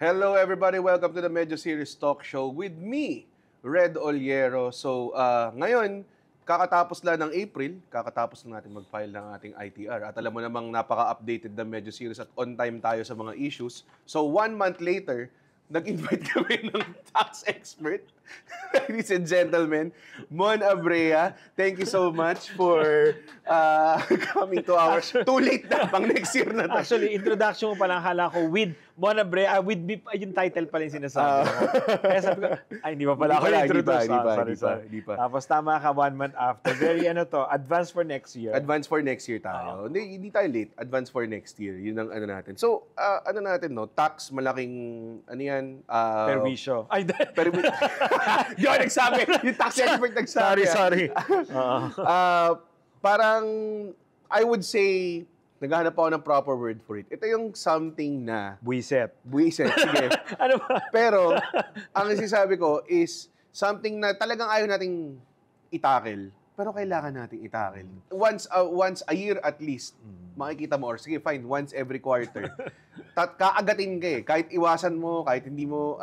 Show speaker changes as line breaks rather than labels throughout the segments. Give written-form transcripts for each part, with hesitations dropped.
Hello everybody, welcome to the Medyo Serious Talk Show with me, Red Oliero. So, ngayon, kakatapos lang ng April, kakatapos lang natin mag-file ng ating ITR. At alam mo namang napaka-updated na Medyo Serious at on time tayo sa mga issues. So, 1 month later, nag-invite kami ng tax expert. Ladies and gentlemen, Mon Abrea, thank you so much for coming to our... Too late na, pang next year na tayo.
Actually, introduction mo pa lang, hala ko with Mon Abrea, with me, yung title pala yung sinasabi mo. Kaya sabi ko, ay, hindi pa pala ako introduce.
Hindi pa.
Tapos tama ka, 1 month after. Very advance for next year.
Advance for next year tayo. Hindi tayo late. Advance for next year. Yun ang ano natin. So, ano natin, no? Tax, malaking, ano yan?
Perwisyo. Ay,
Yun, nagsabi. Yung tax expert nagsabi.
Sorry.
Parang, I would say, naghahanap ako ng proper word for it. Ito yung something na...
Buiset.
Buiset, sige.
Ano ba?
Pero, ang sinasabi ko is something na talagang ayaw nating itakil. Pero kailangan nating itakil. Once a year at least, makikita mo, or sige, fine, once every quarter. Kaagatin ka eh. Kahit iwasan mo, kahit hindi mo,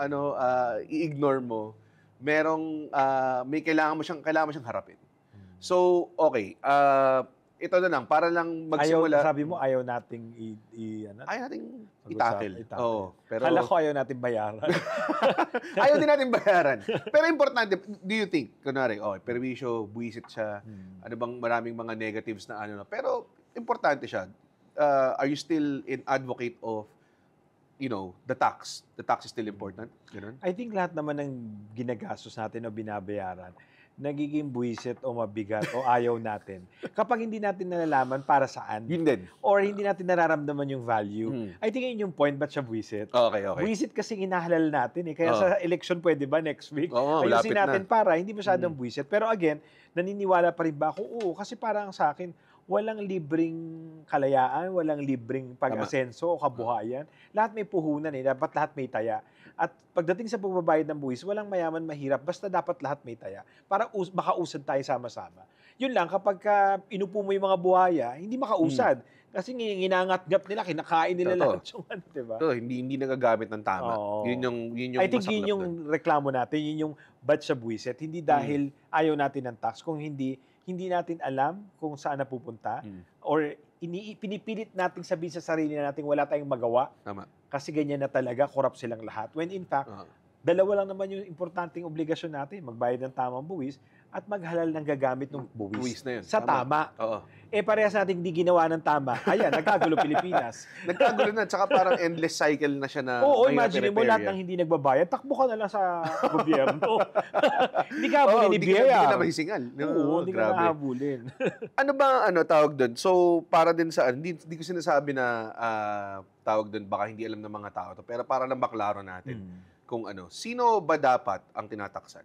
i-ignore mo, merong, may kailangan mo siyang harapin. So, okay. Ito na lang, para lang magsimula.
Sabi mo, ayaw nating
ayaw nating itakil. Oo. Pero,
kala ko ayaw nating bayaran.
ayaw din natin bayaran. Pero importante, do you think, kunwari, perwisyo, buwisit siya, ano bang maraming mga negatives na ano. Pero, importante siya. Are you still an advocate of, the tax? The tax is still important? Ganun?
I think lahat naman ng ginagastos natin o binabayaran, nagiging buwisit o mabigat o ayaw natin. Kapag hindi natin nalalaman para saan.
Yun din.
Or hindi natin nararamdaman yung value. I think yun yung point, ba't siya buwisit?
Okay.
Buwisit kasi inahalal natin eh. Kaya sa election pwede ba next week? Ayusin natin para hindi masyadong buwisit. Pero again, naniniwala pa rin ba ako? Oo, kasi parang sa akin, walang libreng kalayaan, walang libreng pag-asenso o kabuhayan. Lahat may puhunan eh. Dapat lahat may taya. At pagdating sa pagbabayad ng buwis, walang mayaman mahirap. Basta dapat lahat may taya. Para makausad tayo sama-sama. Yun lang, kapag inupo mo yung mga buhaya, hindi makausad. Kasi nginangat-gap nila, kinakain nila lahat yung diba?
Hindi nagagamit ng tama. Yun yung
I think yun yung reklamo natin, yun yung ba't siya buwisit. Hindi dahil ayaw natin ng tax, kung hindi natin alam kung saan napupunta or pinipilit nating sabihin sa sarili natin wala tayong magawa.
Tama.
Kasi ganyan na talaga, corrupt silang lahat. When in fact, dalawa lang naman yung importanteng obligasyon natin, magbayad ng tamang buwis at maghalal ng gagamit ng buwis
na yun.
Sa tama. Parehas natin hindi ginawa ng tama. Ayan, nagkagulo Pilipinas.
Nagkagulo na, tsaka parang endless cycle na siya na...
Imagine mo lahat ng hindi nagbabayad, takbo ka na lang sa gobyerno. Hindi ka habulin ni Biyaya.
Hindi ka na mahisingal.
Hindi ka na habulin.
Ano ba tawag doon? So, para din sa... Hindi ko sinasabi na tawag doon, baka hindi alam ng mga tao to, pero para lang maklaro natin kung sino ba dapat ang tinataksan?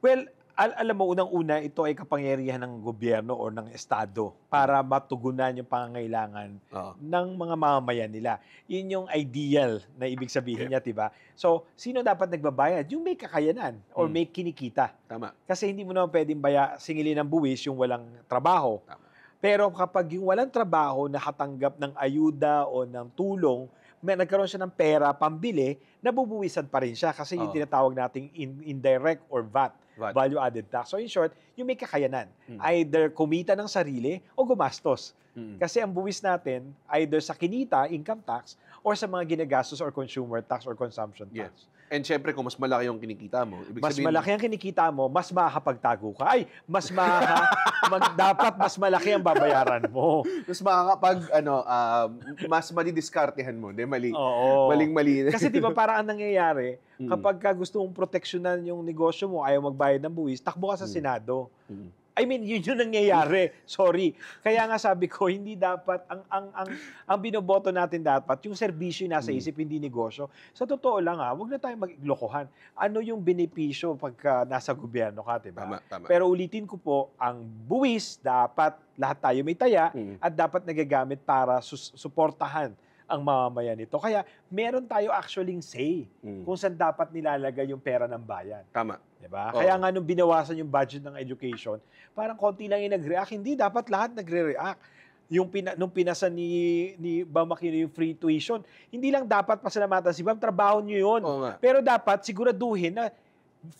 Well, alam mo, unang-una, ito ay kapangyarihan ng gobyerno o ng estado para matugunan yung pangangailangan ng mga mamamayan nila. Yun yung ideal na ibig sabihin niya, diba? So, sino dapat nagbabayad? Yung may kakayanan or may kinikita.
Tama.
Kasi hindi mo naman pwedeng singilin ng buwis yung walang trabaho.
Tama.
Pero kapag yung walang trabaho, nakatanggap ng ayuda o ng tulong, nagkaroon siya ng pera, pambili, nabubuwisan pa rin siya kasi yung tinatawag nating indirect or VAT. Value-added tax. So in short, yung may kakayanan. Either kumita ng sarili o gumastos. Kasi ang buwis natin, either sa kinita, income tax, or sa mga ginagastos or consumer tax or consumption tax.
Yes. And syempre, kung mas malaki yung kinikita mo, ibig sabihin,
malaki ang kinikita mo, mas makakapagtago ka. Ay, dapat mas malaki ang babayaran mo.
Mas makakapag, mas madidiskartehan mo. Di, mali. Maling-mali.
Kasi di ba parang ang nangyayari, kapag gusto mong proteksyonan yung negosyo mo, ayaw magbayad ng buwis, takbo ka sa Senado. I mean, yun yung nangyayari. Sorry. Kaya nga sabi ko, hindi dapat, ang binoboto natin dapat, yung serbisyo yung nasa isip, hindi negosyo. Sa totoo lang wag na tayong maglokohan. Ano yung benepisyo pagka nasa gobyerno ka, diba?
Tama.
Pero ulitin ko po, ang buwis, dapat lahat tayo may taya at dapat nagagamit para suportahan ang mamamayan nito. Kaya meron tayo actually say kung saan dapat nilalagay yung pera ng bayan.
Tama.
Diba? Kaya nga nung binawasan yung budget ng education, parang konti lang yung nag-react. Hindi, dapat lahat nagre-react. nung pinasa ni Bam Aquino yung free tuition, hindi lang dapat pasalamatan si Bam, trabaho niyo yun.
Oo nga.
Pero dapat siguraduhin na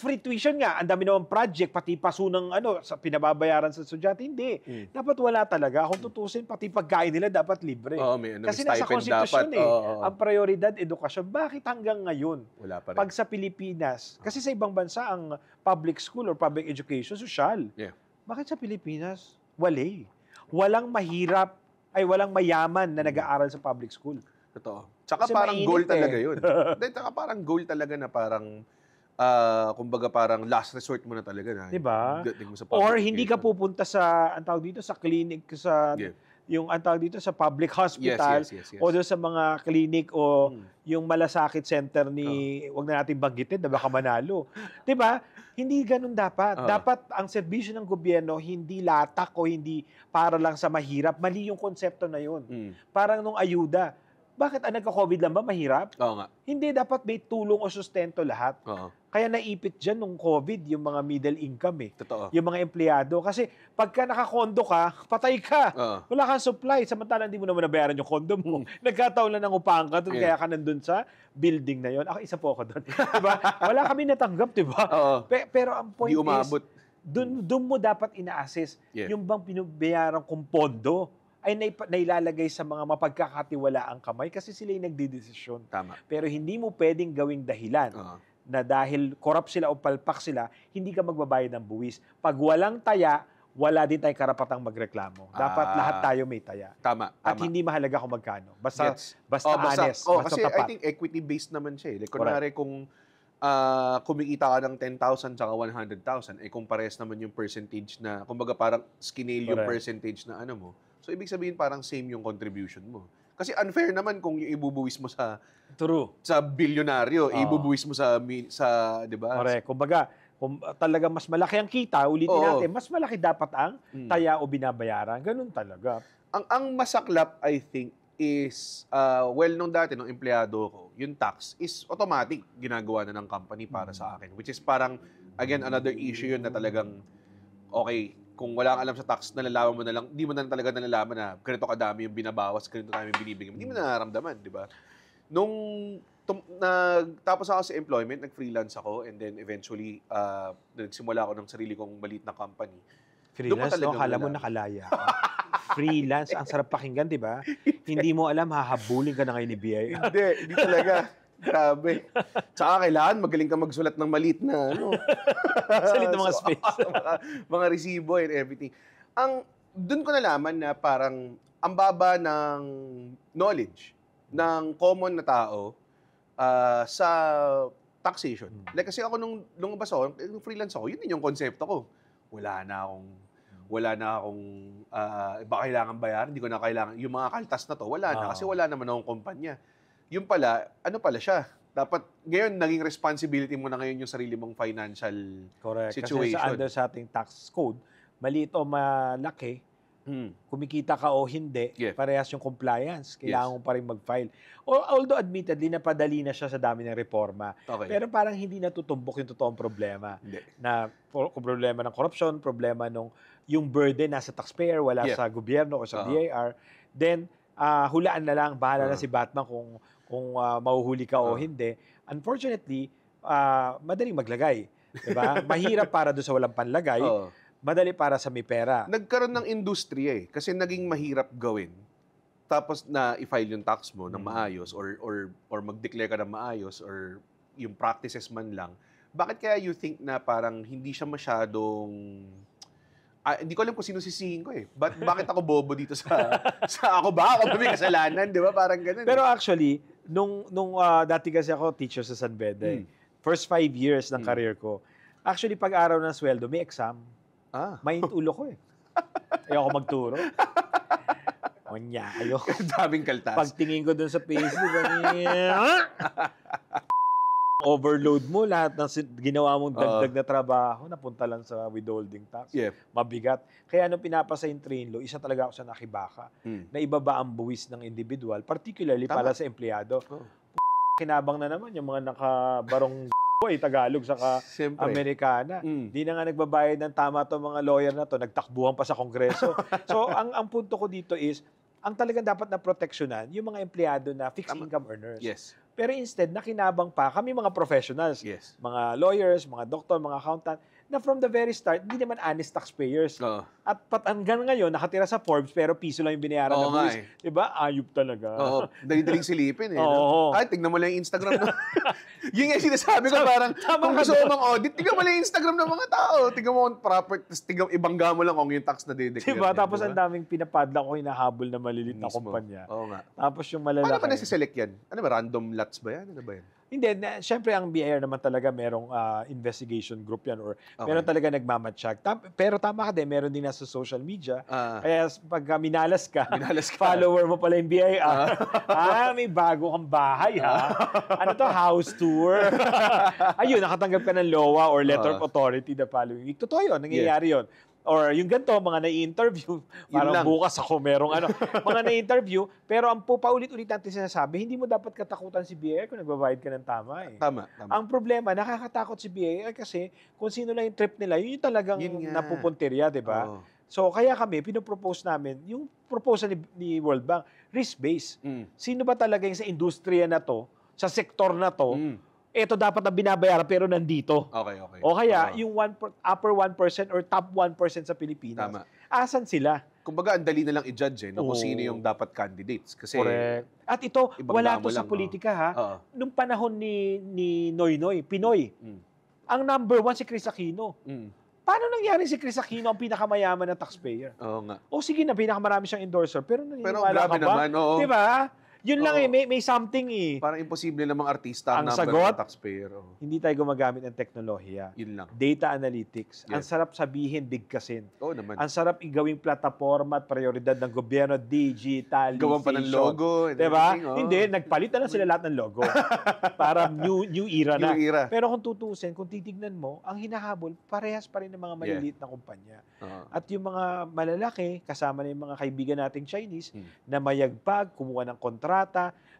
free tuition nga, ang dami naman project, pati paso ng sa pinababayaran sa estudyante, hindi. Dapat wala talaga. Kung tutusin, pati pagkain nila dapat libre.
May
Kasi nasa
stipend
konstitusyon
dapat.
ang prioridad, edukasyon. Bakit hanggang ngayon?
Wala pa rin.
Pag sa Pilipinas, kasi sa ibang bansa, ang public school or public education, social.
Yeah.
Bakit sa Pilipinas? Walang mahirap, walang mayaman na nag-aaral sa public school.
Totoo. Tsaka
Kasi
parang
mainit
goal talaga yun. Tsaka parang goal talaga na parang kumbaga parang last resort mo na talaga na.
Diba?
Mo sa
Or
public
hindi ka
education.
pupunta sa, ang tawag dito, sa clinic, sa, yung ang tawag dito, sa public hospital,
Yes.
o doon sa mga clinic, o yung malasakit center ni, wag na natin banggitin, na baka manalo. Diba? Hindi ganun dapat. Dapat ang serbisyo ng gobyerno, hindi latak o hindi para lang sa mahirap. Mali yung konsepto na yun. Parang nung ayuda. Bakit nagka-COVID lang ba mahirap?
Oo nga.
Hindi, dapat may tulong o sustento lahat.
Oo.
Kaya naipit dyan nung COVID, yung mga middle income
Totoo.
Yung mga empleyado. Kasi pagka nakakondo ka, patay ka. Wala kang supply. Samantala, hindi mo naman nabayaran yung kondo mo. Nagkataon lang ng upahan ka doon, kaya ka nandun sa building na yon. Ako, isa po ako doon. Diba? Wala kami natanggap, diba? Pero ang point
Di umabot.
is, doon mo dapat ina-assess yung bang pinubayaran kong pondo ay nailalagay sa mga mapagkakatiwalaang kamay kasi sila yung nagdidesisyon.
Tama.
Pero hindi mo pwedeng gawing dahilan na dahil corrupt sila o palpak sila, hindi ka magbabayad ng buwis. Pag walang taya, wala din tayong karapatang magreklamo. Dapat lahat tayo may taya.
Tama.
At hindi mahalaga kung magkano. Basta
basta
honest, basta
kasi
tapat.
I think equity-based naman siya. Like, kunwari kung kumikita ka ng 10,000 tsaka 100,000, kung pares naman yung percentage na, kumbaga parang scale yung percentage na ano mo. So, ibig sabihin parang same yung contribution mo. Kasi unfair naman kung yung ibubuwis mo sa bilyonaryo, ibubuwis mo sa 'di ba?
Correct. Kumbaga, kung talaga mas malaki ang kita, ulitin natin, mas malaki dapat ang taya o binabayaran. Ganun talaga.
Ang masaklap, I think, is, nung dati, nung empleyado ko, yung tax is automatic ginagawa na ng company para sa akin. Which is parang, again, another issue yun na talagang, okay, kung wala kang alam sa tax, nalalaman mo na lang, hindi mo na talaga nalalaman na ganito kadami yung binabawas, ganito kadami yung binibigay. Hindi mo na nararamdaman, di ba? Nung nagtapos ako sa employment, nag-freelance ako, and then eventually, nagsimula ako ng sarili kong maliit na company.
Freelance, no? Akala mo nakalaya ka. Freelance, ang sarap pakinggan, di ba? Hindi mo alam, hahabulin ka na ngayon ni BIR.
Hindi talaga. Grabe. Tsaka kailangan magaling ka magsulat ng maliit na
Salit ng mga space.
mga resibo and everything. Doon ko nalaman na parang ang baba ng knowledge ng common na tao sa taxation. Like kasi ako nung lumabas ako, nung freelance ako, yun din yung konsepto ko. Wala na akong ba kailangan bayaran, hindi ko na kailangan. Yung mga kaltas na to, wala na kasi wala naman akong kumpanya. Yung pala, ano pala siya? Dapat, ngayon, naging responsibility mo na ngayon yung sarili mong financial situation.
Kasi under sa ating tax code, maliit o malaki, kumikita ka o hindi, parehas yung compliance. Kailangan mo pa rin mag-file. Although admittedly, napadali na siya sa dami ng reforma.
Okay.
Pero parang hindi natutumbok yung totoong problema.
Hindi.
Na problema ng corruption, problema nung yung burden nasa taxpayer, wala sa gobyerno o sa BIR. Then, hulaan na lang, bahala na si Batman kung mahuhuli ka o hindi. Unfortunately, madaling maglagay. Diba? Mahirap para doon sa walang panlagay. Madali para sa may pera.
Nagkaroon ng industriya kasi naging mahirap gawin. Tapos na i-file yung tax mo ng maayos or mag-declare ka ng maayos or yung practices man lang. Bakit kaya you think na parang hindi siya masyadong hindi ko alam kung sino sisihin ko eh. Bakit ako bobo dito sa ako ba? Ako ba may kasalanan? Di ba? Parang ganun.
Pero actually, nung dati kasi ako teacher sa San Beda first 5 years ng career ko, actually pag araw ng sweldo, may exam. Mainit ulo ko eh. Ayoko magturo. Onya, ayoko.
Daming kaltas.
Pagtingin ko dun sa Facebook, overload mo lahat ng ginawa mong dagdag na trabaho, napunta lang sa withholding tax. Mabigat. Kaya nung pinapasa yung train law, isa talaga ako sa nakibaka na ibaba ang buwis ng individual, particularly para sa empleyado. Kinabang na naman yung mga nakabarong Tagalog saka
Siyempre.
Amerikana. Di na nga nagbabayad ng tama to mga lawyer na to, nagtakbuhan pa sa Kongreso. So, ang punto ko dito is, ang talagang dapat na proteksyonan, yung mga empleyado na fixed income earners.
Yes.
Pero instead, nakinabang pa kami mga professionals,
Yes.
mga lawyers, mga doktor, mga accountant, na from the very start, hindi naman honest taxpayers.
Oo.
At hanggang ngayon, nakatira sa Forbes, pero piso lang yung binayaran
Oo
na
nga
buwis. Diba? Ayup talaga.
Oo. Dali-daling silipin eh.
Oo.
No? Ay, tignan mo lang yung Instagram. Yun nga yung sinasabi ko, parang kung gusto mo mang audit, tignan mo lang yung Instagram ng mga tao. Tignan mo kung proper, tignan, ibangga mo lang kung yung tax na dideclare.
Diba? Tapos ang daming pinapadla ko hinahabol na malilit na
Mismo.
kumpanya.
Oo nga.
Tapos yung malalaki.
Paano ba nasiselect yan? Ano ba, random lots ba yan? Ano ba yan?
Hindi, syempre ang BIR naman talaga merong investigation group yan or meron talaga nagmamatsyag. Pero tama ka din, meron din nasa social media. Kaya pag minalas ka, follower mo pala yung BIR. May bago kang bahay ha. Ano to, house tour. Ayun, nakatanggap ka ng LOA or letter of authority the following week. Totoo yun, nangyayari yun. Or yung ganito, mga na-interview, parang bukas ako merong mga na-interview, pero ang paulit-ulit natin sinasabi, hindi mo dapat katakutan si BIR kung nagbabayad ka ng tama eh.
Tama.
Ang problema, nakakatakot si BIR kasi kung sino lang yung trip nila, yun yung talagang napupuntirya, di ba? Oh. So, kaya kami, pinopropose namin, yung proposal ni World Bank, risk-based. Sino ba talaga yung sa industriya na to, sa sektor na to, ito dapat na binabayaran pero nandito.
Okay.
O kaya, yung upper 1% or top 1% sa Pilipinas, asan sila?
Kumbaga, ang dali na lang i-judge kung sino yung dapat candidates. Kasi,
correct. At ito, wala to sa politika ha. Nung panahon ni Noynoy, Pinoy, ang number 1 si Chris Aquino. Paano nangyari si Chris Aquino ang pinakamayaman na taxpayer?
Oo nga.
O sige na, pinakamarami siyang endorser, pero naniniwala ka ba?
Naman, oo.
Diba? Yun lang may something eh.
Parang imposible namang artista ang
sagot,
taxpayer.
Hindi tayo gumagamit ng teknolohiya.
Yun lang.
Data analytics. Yes. Ang sarap sabihin, bigkasin.
Oo naman.
Ang sarap igawing plataforma at prioridad ng gobyerno, digitalization.
Gawan pa ng logo.
Diba? Hindi, nagpalit na lang sila lahat ng logo. Para new era na.
New era.
Pero kung tutusin, kung titignan mo, ang hinahabol, parehas pa rin ng mga maliliit na kumpanya. At yung mga malalaki, kasama na yung mga kaibigan nating Chinese, na mayagpag, kumuha ng kontrata.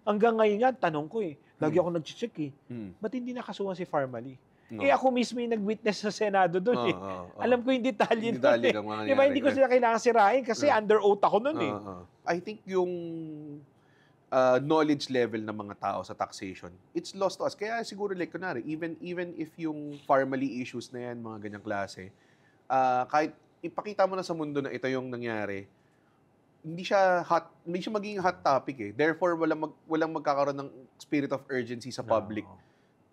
Hanggang ngayon yan, tanong ko lagi ako nag-check ba't hindi nakasuhan si Farmally? Ako mismo yung nag-witness sa Senado doon Alam ko yung detalye nun Diba, hindi ko sila kailangan sirain kasi under oath ako nun
I think yung knowledge level ng mga tao sa taxation, it's lost to us. Kaya siguro like kunwari, even if yung Farmally issues na yan, mga ganyang klase, kahit ipakita mo na sa mundo na ito yung nangyari, hindi siya magiging hot topic Therefore, walang magkakaroon ng spirit of urgency sa public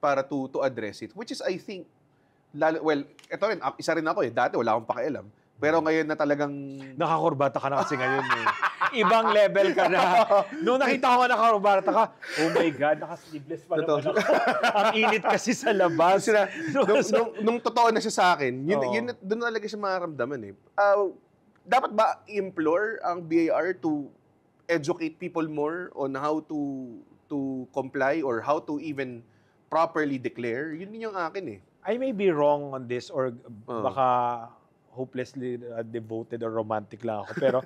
para to address it. Which is, I think, ito rin, isa rin ako Dati wala akong pakialam. Pero ngayon na talagang...
Nakakurbata ka na kasi ngayon Ibang level ka na. Nung nakita ko nakakurbata ka, oh my God, naka-sleeveless pa naman ako. Ang init kasi sa labas.
nung totoo na siya sa akin, doon talaga siya mararamdaman dapat ba i-implore ang BIR to educate people more on how to comply or how to even properly declare? Yun din yung akin
I may be wrong on this or baka hopelessly devoted or romantic lang ako. Pero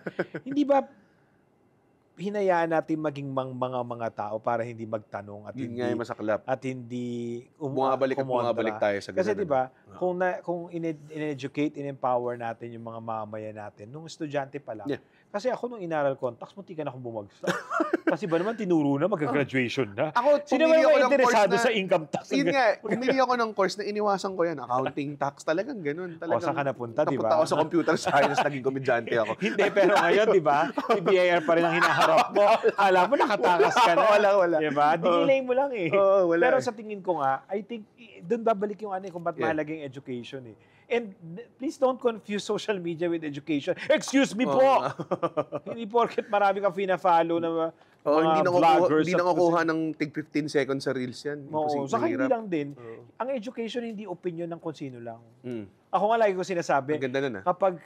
hindi ba hinayaan natin maging mga tao para hindi magtanong at
yun nga yung masaklap.
At hindi
bumabalik tayo sa ganun.
Kasi 'di ba, kung in-educate, in-empower natin yung mga mamamayan natin nung estudyante pa lang. Kasi ako nung inaral ko, tax muntikan akong bumagsak. Kasi ba naman tinuro na magka-graduation na. Sino ba yung interesado sa income tax?
Yun nga, pumili ako ng course na iniwasan ko yan, accounting tax, talagang ganun.
O saan ka napunta, di ba?
Napunta ako sa computer science, naging komedyante ako.
Hindi, pero ngayon, di ba? Si BIR pa rin ang hinaharap mo. Alam mo, nakatakas ka na.
Wala.
Di ba? Dinilay mo lang
wala.
Pero sa tingin ko nga, I think, doon babalik yung kung ba't mahalaga yung education And please don't confuse social media with education. Excuse me po! Hindi porket marami kang fina-follow na mga vloggers.
Hindi nakukuha ng tig 15 seconds sa reels yan.
Saka hindi lang din. Ang education hindi opinion ng kung sino lang. Ako nga lagi ko sinasabi, kapag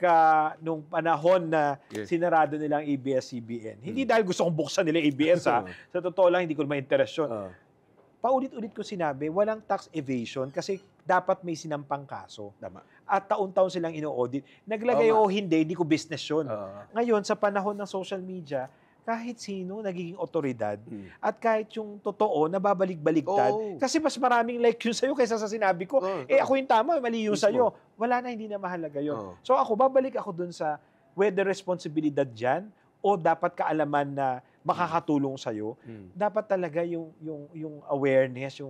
nung panahon na sinarado nilang ABS-CBN, hindi dahil gusto kong buksan nila ABS sa totoo lang, hindi ko ma-interest yun. Paulit-ulit ko sinabi, walang tax evasion kasi dapat may sinampang kaso. At taon-taon silang ino-audit. Naglagay hindi ko business yun. Ngayon, sa panahon ng social media, kahit sino nagiging otoridad at kahit yung totoo nababalik-baligtad. Kasi mas maraming like yun sa'yo kaysa sa sinabi ko. Ako yung tama, mali yung sa'yo. Wala na, hindi na mahalaga yun. So babalik ako dun sa whether responsibilidad dyan o dapat kaalaman na makakatulong sa'yo, dapat talaga yung awareness,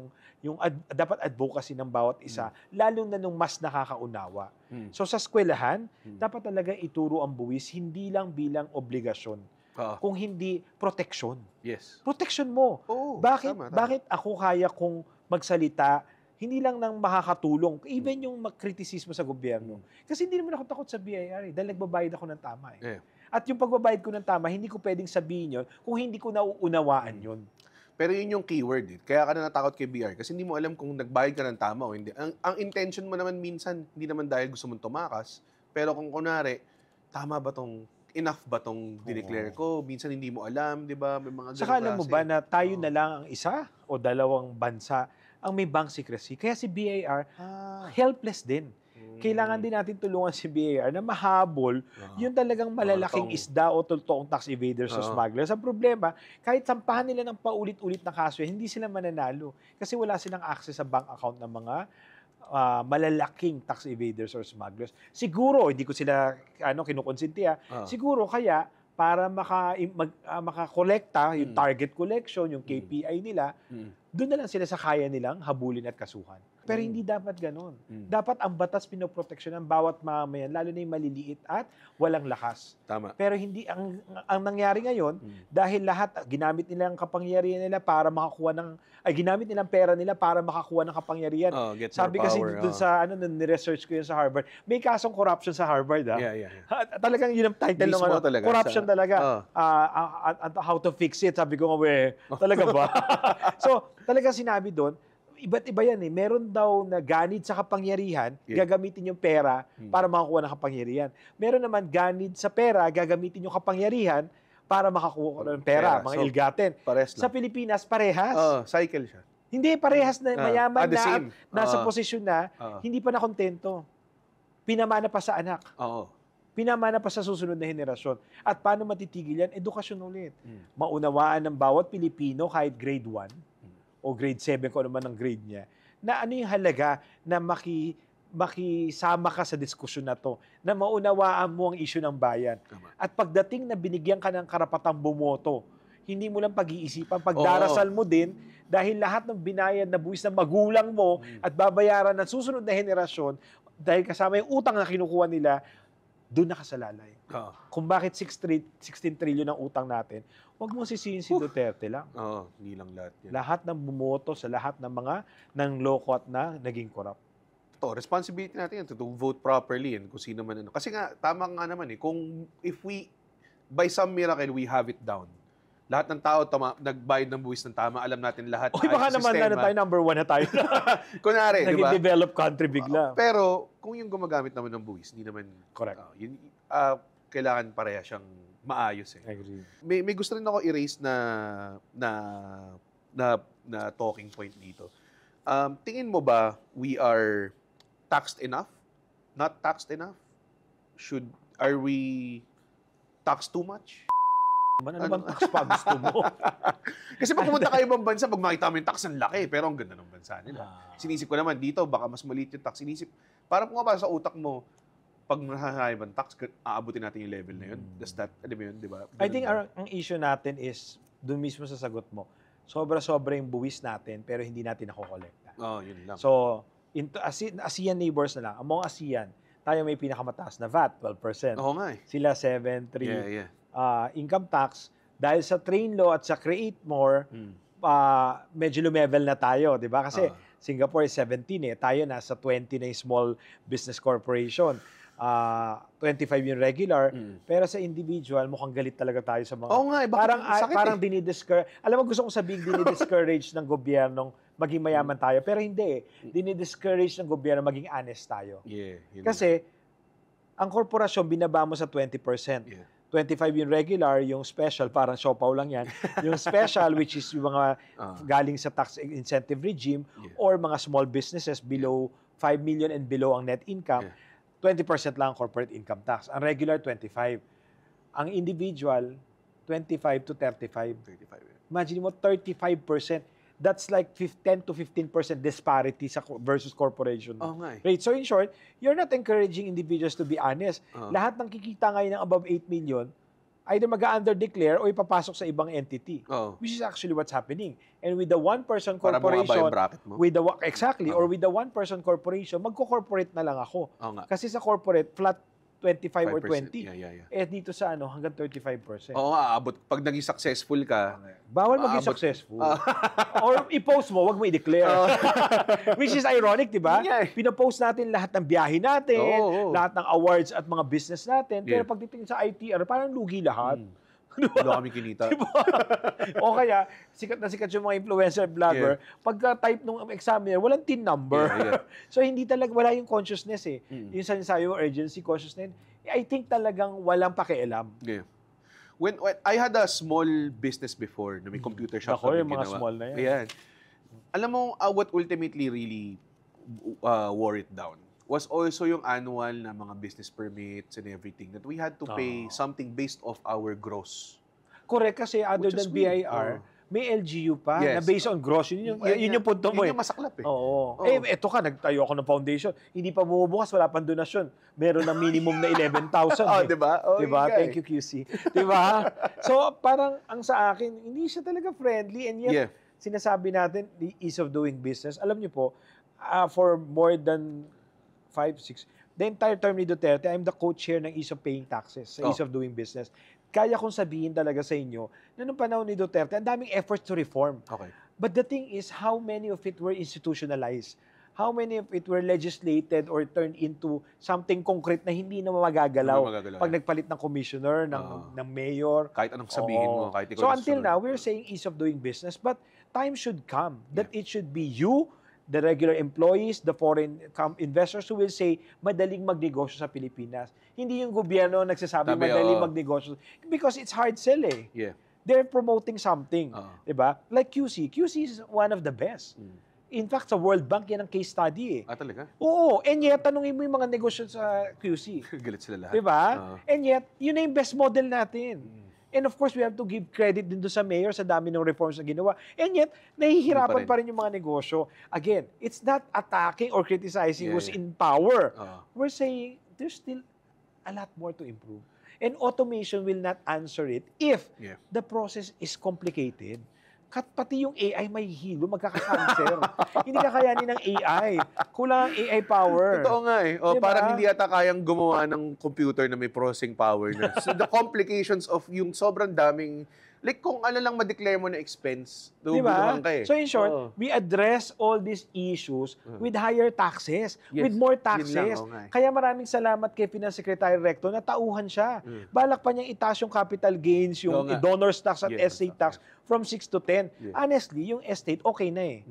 dapat advocacy ng bawat isa, lalo na nung mas nakakaunawa. So sa eskwelahan, dapat talaga ituro ang buwis, hindi lang bilang obligasyon, kung hindi proteksyon.
Yes.
Proteksyon mo.
Tama.
Bakit ako kaya kong magsalita, hindi lang nang makakatulong, even yung magkritisismo sa gobyerno. Kasi hindi naman ako takot sa BIR, dahil nagbabayad ako ng tama. At yung pagbabayad ko ng tama, hindi ko pwedeng sabihin yun kung hindi ko nauunawaan yun.
Pero yun yung keyword. Kaya ka na natakot kay BR kasi hindi mo alam kung nagbayad ka ng tama o hindi. Ang intention mo naman minsan, hindi naman dahil gusto mong tumakas. Pero kung kunwari, tama ba tong, enough ba tong dineclare ko? Minsan hindi mo alam, di ba? May mga
saka alam mo ba na tayo na lang ang isa o dalawang bansa ang may bank secrecy? Kaya si BIR, helpless din. Kailangan din natin tulungan si BIR na mahabol yung talagang malalaking isda o totoong tax evaders o smugglers. Ang problema, kahit sampahan nila ng paulit-ulit na kaso, hindi sila mananalo kasi wala silang access sa bank account ng mga malalaking tax evaders or smugglers. Siguro, hindi ko sila kinukonsinti, siguro kaya para makakolekta yung target collection, yung KPI nila, doon na lang sila sa kaya nilang habulin at kasuhan. Pero hindi dapat ganun. Dapat ang batas pinoproteksyon ng bawat mamamayan, lalo na yung maliliit at walang lakas.
Tama.
Pero hindi, ang nangyari ngayon, dahil lahat, ginamit nila ang kapangyarihan nila para makakuha ginamit nilang pera nila para makakuha ng kapangyarihan. Sabi kasi dun sa, ni-research ko yun sa Harvard, may kasong corruption sa Harvard, Talagang yun ang title ng corruption talaga. How to fix it, sabi ko nga, talaga ba? So, talagang sinabi doon, iba't iba yan eh. Meron daw na ganid sa kapangyarihan, gagamitin yung pera para makakuha ng kapangyarihan. Meron naman ganid sa pera, gagamitin yung kapangyarihan para makakuha ng pera, mga ilgatin. Sa Pilipinas, parehas.
Cycle siya.
Hindi, parehas na mayaman na nasa posisyon na, hindi pa nakontento. Pinamana pa sa anak. Pinamana pa sa susunod na henerasyon. At paano matitigil yan? Edukasyon ulit. Maunawaan ng bawat Pilipino kahit grade 1, o grade 7 kung ano man ang grade niya, na ano yung halaga na makisama ka sa diskusyon na to, na maunawaan mo ang issue ng bayan. At pagdating na binigyan ka ng karapatang bumoto, hindi mo lang pag-iisipan, pagdarasal mo din, dahil lahat ng binayad na buwis ng magulang mo at babayaran ng susunod na henerasyon, dahil kasama yung utang na kinukuha nila, doon nakasalalay. Kung bakit 16 trillion ang utang natin, huwag mo sisihin si Duterte lang.
Hindi lang lahat yan.
Lahat ng bumoto sa lahat ng mga nangloko at na naging corrupt.
Responsibility natin yan to vote properly and kung sino man ano. Kasi nga, tama nga naman kung if we, by some miracle, we have it down. Lahat ng tao nagbayad ng buwis ng tama, alam natin lahat.
Baka naman tayo, number 1 na tayo.
Kunwari, di ba?
Naging developed country bigla.
Pero, kung yung gumagamit naman ng buwis, hindi naman...
Correct.
Kailangan pareha siyang maayos
I agree.
May gusto rin ako i-raise na talking point dito. Tingin mo ba we are taxed enough? Not taxed enough? Are we taxed too much?
Ano bang tax pa gusto mo?
Kasi pag pumunta kayo ibang bansa, pag makita mo yung tax, ang laki. Pero ang ganda ng bansa nila. Sinisip ko naman dito, baka mas maliit yung tax. Parang kung sa utak mo, pag mahahayabang tax, aabutin natin yung level na yun. Does that, alam mo yun, di ba?
I think ang issue natin is, doon mismo sa sagot mo, sobra-sobra yung buwis natin, pero hindi natin nakokolekta.
Yun lang.
So, ASEAN neighbors na lang. Among ASEAN, tayo may pinakamataas na VAT, 12%.
Oo nga
Sila 7.3%.
Yeah.
Income tax, dahil sa train law at sa create more, medyo lumevel na tayo, di ba? Kasi Singapore is 17 tayo nasa 20 na yung small business corporation. 25 yung regular, pero sa individual, mukhang galit talaga tayo sa mga... parang dinidiscourage. Alam mo, gusto kong sabihin, dinidiscourage ng gobyernong maging mayaman tayo, pero hindi. Dinidiscourage ng gobyerno maging honest tayo. Kasi, ang korporasyon, binaba mo sa 20%. 25 yung regular, yung special, parang siopaw lang yan. Yung special, which is yung mga galing sa tax incentive regime, or mga small businesses below 5 million and below ang net income, 20% lang ang corporate income tax. Ang regular, 25%. Ang individual, 25 to 35.
35.
Imagine mo, 35%. That's like 10 to 15% disparity versus corporation
Oo nga eh.
rate. So in short, you're not encouraging individuals to be honest. Lahat ng kikita ngayon ng above 8 million, either mag-under-declare o ipapasok sa ibang entity. Which is actually what's happening. And with the one-person
Para
corporation,
bumaba yung bracket mo.
or with the one-person corporation, magko-corporate na lang ako.
Oo nga.
Kasi sa corporate, flat 25 or
5%.
20.
Yeah.
Eh dito sa hanggang 35%.
Oo nga, abot. Pag naging successful ka,
bawal maging successful. Or i-post mo, wag mo i-declare. Which is ironic, di ba?
Yeah.
Pinopost natin lahat ng biyahe natin, lahat ng awards at mga business natin, pero pagdating sa ITR, parang lugi lahat.
Wala kami kinita.
Diba? O kaya, sikat na sikat yung mga influencer vlogger, pagka-type ng examiner, walang TIN number. So, hindi talaga, wala yung consciousness eh. Yung sinasabi mo, urgency, consciousness, I think talagang walang pakialam.
Yeah. When I had a small business before, na may computer shop
Ako,
kami
yung mga
ginawa.
small na yan.
Ayan. Alam mo, what ultimately really wore it down was also yung annual na mga business permits and everything that we had to pay something based off our gross.
Correct, kasi other than BIR, may LGU pa na based on gross. Yun yung punto mo.
Yun yung masaklap eh.
Oo. Eto ka, nagtayo ako ng foundation. Hindi pa bumubukas, wala pang donasyon. Meron ng minimum na 11,000.
Diba?
Diba? Thank you, QC. Diba? So, parang ang sa akin, hindi siya talaga friendly. And yet, sinasabi natin, the ease of doing business. Alam niyo po, for more than 5, 6, the entire term ni Duterte, I'm the co-chair ng ease of paying taxes, sa ease of doing business. Kaya kong sabihin talaga sa inyo, na nung panahon ni Duterte, ang daming efforts to reform.
Okay.
But the thing is, how many of it were institutionalized? How many of it were legislated or turned into something concrete na hindi na magagalaw pag nagpalit ng commissioner, ng mayor?
Kahit anong sabihin mo, kahit ikaw.
So until now, we're saying ease of doing business, but time should come that it should be you, the regular employees, the foreign investors who will say, madaling magnegosyo sa Pilipinas. Hindi yung gobyerno nagsasabi madaling magnegosyo. Because it's hard sell eh.
Yeah.
They're promoting something. Diba? Like QC. QC is one of the best. In fact, sa World Bank, yan ang case study eh.
Talaga?
Oo. And yet, tanungin mo yung mga negosyo sa QC.
Galit sila lahat.
Diba? And yet, yun na yung best model natin. And of course, we have to give credit din doon sa mayor sa dami ng reforms na ginawa. And yet, nahihirapan pa rin yung mga negosyo. Again, it's not attacking or criticizing who's in power. We're saying there's still a lot more to improve. And automation will not answer it if the process is complicated. Pati yung AI may hilo, magkaka-cancer. Hindi kakayanin ng AI. Kulang ang AI power.
Totoo nga eh.
Diba?
Parang hindi yata kayang gumawa ng computer na may processing power na. So the complications of yung sobrang daming, like kung ano lang ma-declare mo na expense, duguduhan ka eh.
So in short, we address all these issues with higher taxes, with more taxes. Kaya maraming salamat kay Finance Secretary Recto na tauhan siya. Balak pa niyang itaas yung capital gains, yung donor's tax at estate tax from 6 to 10. Honestly, yung estate, okay na eh.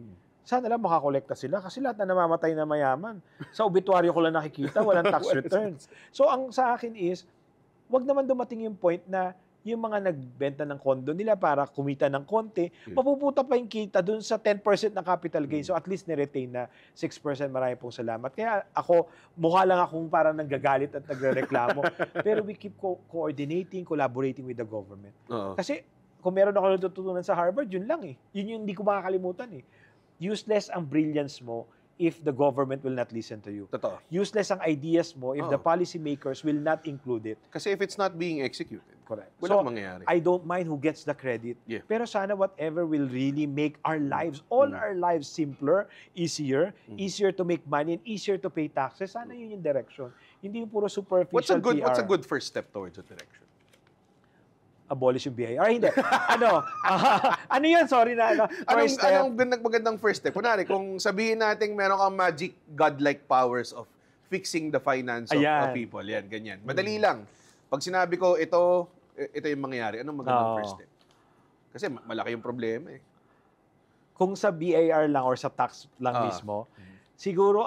Sana lang makakolekta sila kasi lahat na namamatay na mayaman. Sa obituaryo ko lang nakikita, walang tax returns. So ang sa akin is, wag naman dumating yung point na yung mga nagbenta ng kondo nila para kumita ng konti, mapuputa pa yung kita dun sa 10% ng capital gain. So at least ni-retain na 6%. Marami pong salamat. Kaya ako, mukha lang akong parang nanggagalit at nagre-reklamo. Pero we keep coordinating, collaborating with the government. Kasi kung meron ako natutunan sa Harvard, yun lang eh. Yun yung hindi ko makakalimutan eh. Useless ang brilliance mo if the government will not listen to you.
Totoo.
Useless ang ideas mo if the policy makers will not include it.
Kasi if it's not being executed,
correct.
Walang mangyayari.
I don't mind who gets the credit. Pero sana whatever will really make our lives, all our lives simpler, easier to make money, and easier to pay taxes, sana yun yung direction. Hindi yung puro superficial PR.
What's a good first step towards that direction?
Abolish yung BIR. Hindi. Ano yun? Sorry na.
Anong magandang first step? Kunwari, kung sabihin natin meron kang magic godlike powers of fixing the finance of people. Yan, ganyan. Madali lang. Pag sinabi ko, ito yung mangyayari. Anong magandang first step? Kasi malaki yung problema eh.
Kung sa BIR lang or sa tax lang mismo, siguro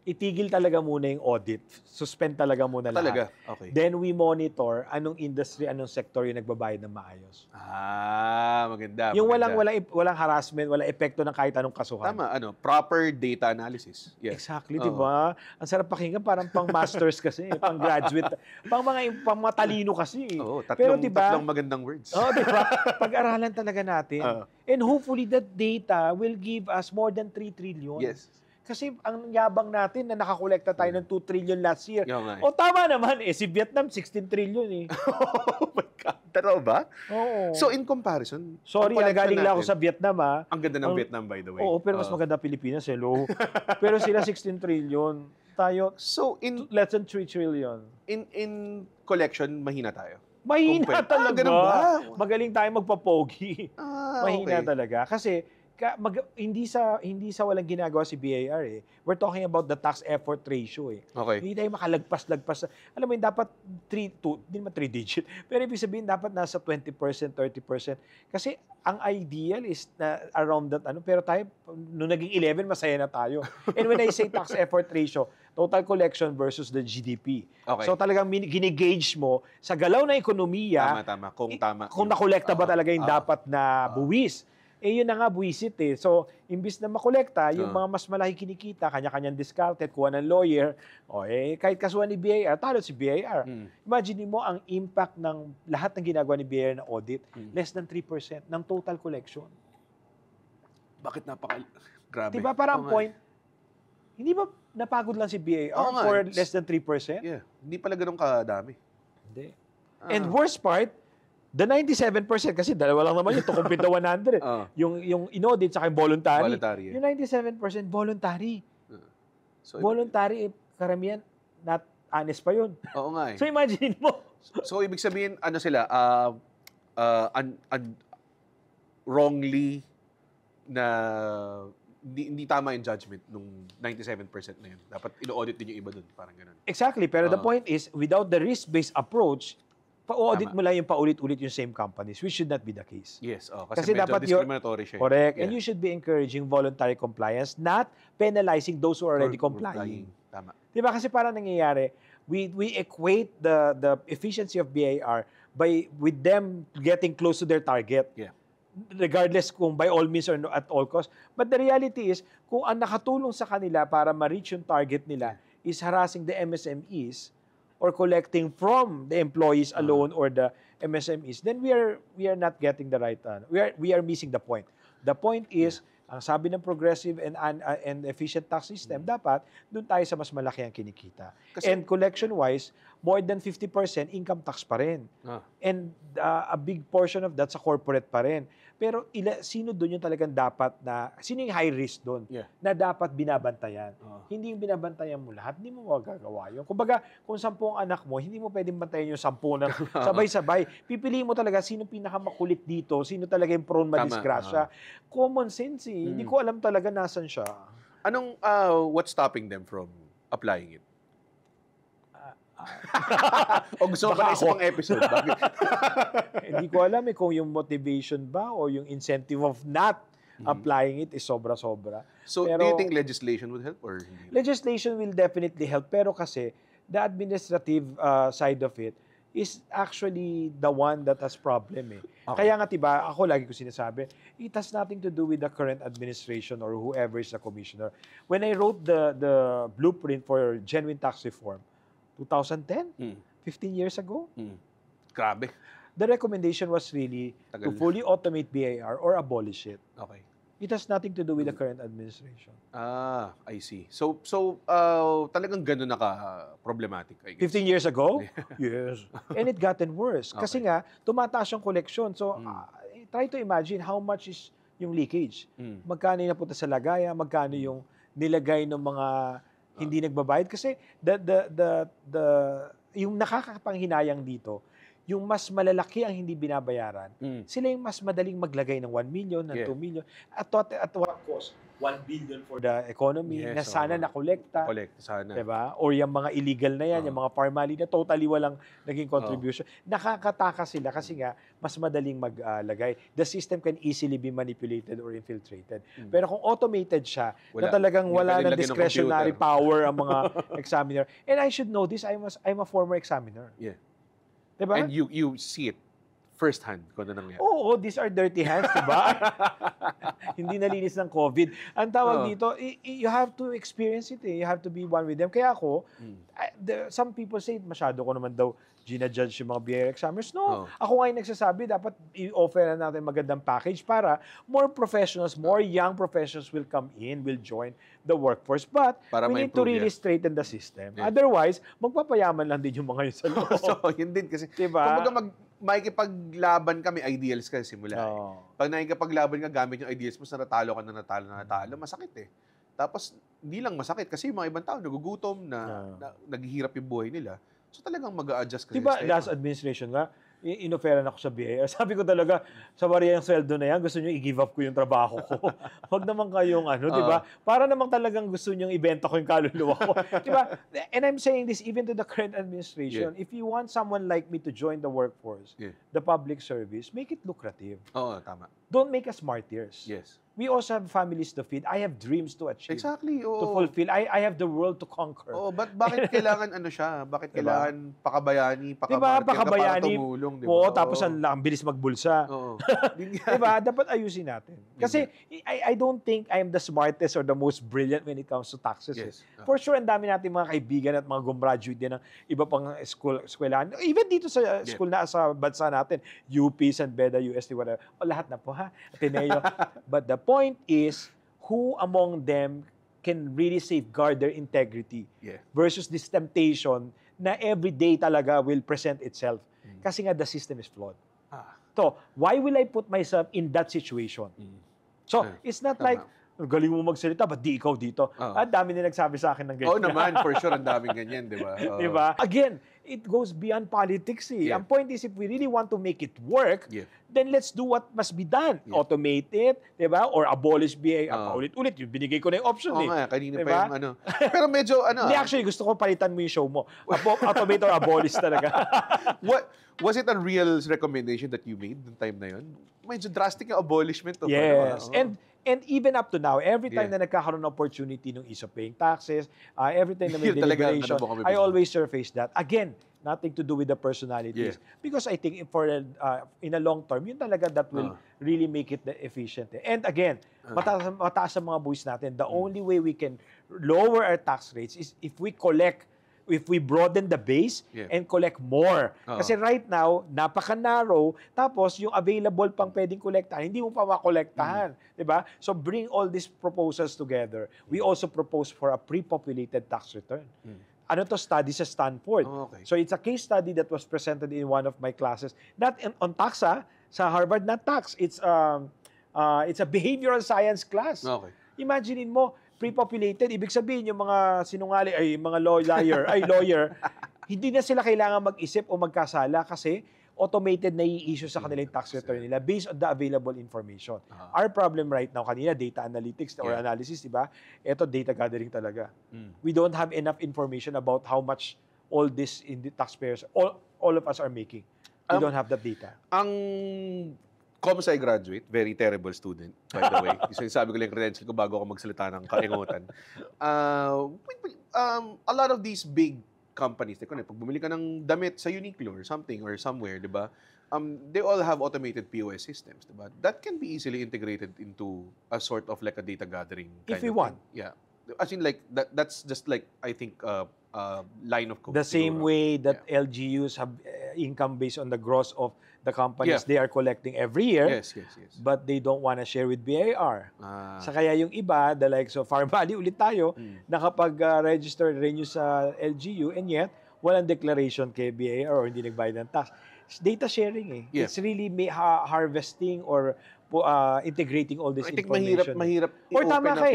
itigil talaga muna yung audit. Suspend talaga muna
Talaga?
lahat.
Okay.
Then we monitor anong industry, anong sector yung nagbabayad ng maayos.
Maganda.
Yung
maganda.
walang harassment, walang epekto ng kahit anong kasuhan.
Tama, proper data analysis. Yeah.
Exactly, di ba? Ang sarap pakinggan, parang pang masters kasi, pang graduate, pang matalino kasi.
Oo,
Pero diba,
tatlong magandang words.
di ba? Pag-aralan talaga natin. And hopefully that data will give us more than 3 trillion.
Yes.
Kasi ang yabang natin na nakakolekta tayo ng 2 trillion last year.
Nga.
O tama naman si Vietnam 16 trillion eh.
Oh my God. Totoo ba?
Oo.
So in comparison,
Sorry,
ang
galing lang ako
natin-
sa Vietnam
Ang ganda ng Vietnam, by the way.
Oo, pero mas maganda Pilipinas, hello. Pero sila 16 trillion. Tayo,
So
less than 3 trillion.
in collection, mahina tayo.
Mahina talaga.
Ganun ba?
Magaling tayo magpapogi. Mahina
Okay.
talaga. Kasi hindi sa walang ginagawa si BIR eh. We're talking about the tax effort ratio eh.
Okay.
Hindi tayo makalagpas-lagpas. Alam mo yun, dapat 3 digit. Pero ibig sabihin, dapat nasa 20%, 30%. Kasi ang ideal is na around that pero tayo, nung naging 11, masaya na tayo. And when I say tax effort ratio, total collection versus the GDP.
Okay.
So talagang ginigauge mo sa galaw na ekonomiya,
Tama.
kung nakolekta ba talaga yung dapat na buwis. Yun na nga, buwisit eh. So, imbis na makolekta, yung mga mas malaki kinikita, kanya-kanyang discarded, kuha ng lawyer, kahit kasuhan ni BIR, talo si BIR. Imagine mo ang impact ng lahat ng ginagawa ni BIR na audit, less than 3% ng total collection.
Bakit grabe?
Diba parang point, hindi ba napagod lang si BIR for less than 3%?
Yeah. Hindi pala ganun kadami.
Hindi. And worst part, the 97%, kasi dalawa lang naman yun, to compute the 100. Yung in-audit saka yung voluntary.
Voluntary.
Yung 97% voluntary.
So,
Voluntary, karamihan, not honest pa yun.
Oo nga eh.
So imagine mo.
So, ibig sabihin, sila, wrongly na hindi tama yung judgment nung 97% na yun. Dapat ino-audit din yung iba dun. Parang ganun.
Exactly. Pero the point is, without the risk-based approach, pa-audit mo lang yung paulit-ulit yung same companies, which should not be the case.
Yes.
Kasi
medyo
dapat
discriminatory siya.
Correct.
Yeah.
And you should be encouraging voluntary compliance, not penalizing those who are already
For
complying.
Tama.
Diba? Kasi parang nangyayari, we equate the efficiency of BIR with them getting close to their target.
Yeah.
Regardless kung by all means or at all costs. But the reality is, kung ang nakatulong sa kanila para ma-reach yung target nila is harassing the MSMEs or collecting from the employees alone or the MSMEs, then we are not getting the right we are missing the point. The point is, ang sabi ng progressive and efficient tax system, dapat doon tayo sa mas malaki ang kinikita. And collection-wise, more than 50% income tax pa rin. And a big portion of that sa corporate pa rin. Pero sino doon yung talagang dapat sino yung high risk doon na dapat binabantayan? Hindi yung binabantayan mo lahat, hindi mo magagawa yun. Kumbaga, kung 10 anak mo, hindi mo pwedeng bantayan yung 10 na sabay-sabay. Pipiliin mo talaga sino pinakamakulit dito, sino talaga yung prone madisgrasya. Common sense eh. Hindi ko alam talaga nasan siya.
What's stopping them from applying it? O gusto mo ba na isa pang episode? Bakit?
Hindi ko alam kung yung motivation ba o yung incentive of not applying it is sobra-sobra.
So, do you think legislation would help or hindi?
Legislation will definitely help, pero kasi the administrative side of it is actually the one that has problem eh. Kaya nga diba, ako lagi ko sinasabi, it has nothing to do with the current administration or whoever is the commissioner. When I wrote the blueprint for genuine tax reform, 2010? 15 years ago?
Grabe.
The recommendation was really to fully automate BIR or abolish it.
Okay.
It has nothing to do with the current administration.
I see. So talagang gano'n problematic, I guess.
15 years ago? Yes. And it gotten worse. Kasi nga, tumataas yung collection. So, try to imagine how much is yung leakage. Magkano yung napunta sa lagayan, magkano yung nilagay ng mga hindi nagbabayad. Kasi yung nakakapanghinayang dito, yung mas malalaki ang hindi binabayaran, sila yung mas madaling maglagay ng 1 million, ng 2 million. At what cost? 1 billion for the economy na sana nakolekta.
Sana.
Diba? Or yung mga illegal na yan, yung mga pharmacy na totally walang naging contribution. Nakakataka sila kasi nga, mas madaling maglagay. The system can easily be manipulated or infiltrated. Pero kung automated siya, na talagang wala ng discretionary power ang mga examiner. And I should know this, I'm a former examiner.
Yeah.
Diba?
And you see it firsthand kung ano nangyari.
Oo, these are dirty hands, diba? Hindi nalinis ng COVID. Ang tawag dito, you have to experience it eh. You have to be one with them. Kaya ako, some people say, masyado ko naman daw gina-judge yung mga BA examiners. No, ako nga yung nagsasabi, dapat i-offer na natin magandang package para more professionals, more young professionals will come in, will join the workforce. But
para
we need to really straighten the system. Yeah. Otherwise, magpapayaman lang din yung mga yun sa loob.
So, yun din kasi.
Diba?
Kumbaga makikipaglaban kami, ideals ka simula. Pag nakikipaglaban ka, gamit yung ideals mo, natalo ka na natalo, masakit eh. Tapos, hindi lang masakit kasi yung mga ibang tao nagugutom na naghihirap yung buhay nila. So talagang mag-a-adjust kasi.
Diba last administration nga, inoferan ako sa BA. Sabi ko talaga, sa bariyang sweldo na yan, gusto nyo i-give up ko yung trabaho ko. Huwag naman kayong diba? Para namang talagang gusto nyo ibenta ko yung kaluluwa ko. Diba? And I'm saying this even to the current administration. If you want someone like me to join the workforce, the public service, make it lucrative.
Oo, tama.
Don't make us martyrs.
Yes.
We also have families to feed. I have dreams to achieve.
Exactly. Oo.
To fulfill. I have the world to conquer.
Oh, bakit kailangan siya? Bakit kailangan pakabayani,
diba? Pakabayani,
para tumulong, diba?
Oo, tapos ang bilis magbulsa.
Oo.
Diba? Dapat ayusin natin. Kasi I don't think I'm the smartest or the most brilliant when it comes to taxes.
Yes.
For sure, ang dami natin mga kaibigan at mga gumraduate din ng iba pang eskwelahan. Even dito sa school na sa bansa natin, UP, San Beda, UST, whatever. O lahat na po ha, Ateneo. But the point is, who among them can really safeguard their integrity versus this temptation na every day talaga will present itself. Kasi nga the system is flawed. So, why will I put myself in that situation? So, it's not like, galing mo magsalita, ba't di ikaw dito? Ang dami na nagsabi sa akin ng ganyan.
Oo naman, for sure, ang daming ganyan, di ba?
Diba? Again, it goes beyond politics eh. Ang point is, if we really want to make it work, then let's do what must be done. Automate it, diba? Or abolish BA. Paulit-ulit, yung binigay ko na yung option eh.
Oo nga, kanina pa yung Pero medyo
Hindi, actually, gusto ko palitan mo yung show mo. Automate or abolish talaga.
Was it a real recommendation that you made noong time na yun? Medyo drastic yung abolishment.
Yes. And even up to now, every time na nagkakaroon ng opportunity ng ease of paying taxes, every time na may deliberation, I always surface that. Again, nothing to do with the personalities. Because I think in a long term, yun talaga that will really make it efficient. And again, mataas ang mga buwis natin. The only way we can lower our tax rates is if we broaden the base and collect more. Kasi right now, napaka-narrow, tapos yung available pang pwedeng kolektahan, hindi mo pa makolektahan. Diba? So bring all these proposals together. We also propose for a pre-populated tax return. Ano to study sa Stanford. So it's a case study that was presented in one of my classes. Not on tax, sa Harvard, not tax. It's a behavioral science class. Imaginein mo, pre-populated, ibig sabihin yung mga sinungali, mga lawyer, hindi na sila kailangan mag-isip o magkasala kasi automated na i-issue sa kanilang tax return nila based on the available information. Our problem right now, kanina, data analytics or analysis, diba? Ito, data gathering talaga. We don't have enough information about how much all this in the taxpayers, all of us are making. We don't have that data.
Ang ComSci graduate, very terrible student, by the way. So, sabi ko lang credential ko bago ako magsalita ng kaingutan. A lot of these big companies, pag bumili ka ng damit sa Uniqlo or something or somewhere, di ba? They all have automated POS systems, di ba? That can be easily integrated into a sort of like a data gathering kind
if we
of
want.
Thing. Yeah. As in like, that's just like, I think, line of code.
The same way that LGUs have income based on the gross of the companies they are collecting every year.
Yes.
But they don't want to share with BAR. Sa kaya yung iba, the likes of Farm Valley, ulit tayo, nakapag-register renew sa LGU and yet, walang declaration kay BAR or hindi nagbayad ng tax. It's data sharing eh. It's really harvesting or integrating all this
I think
information.
mahirap
Or
i-open
tama
up
ka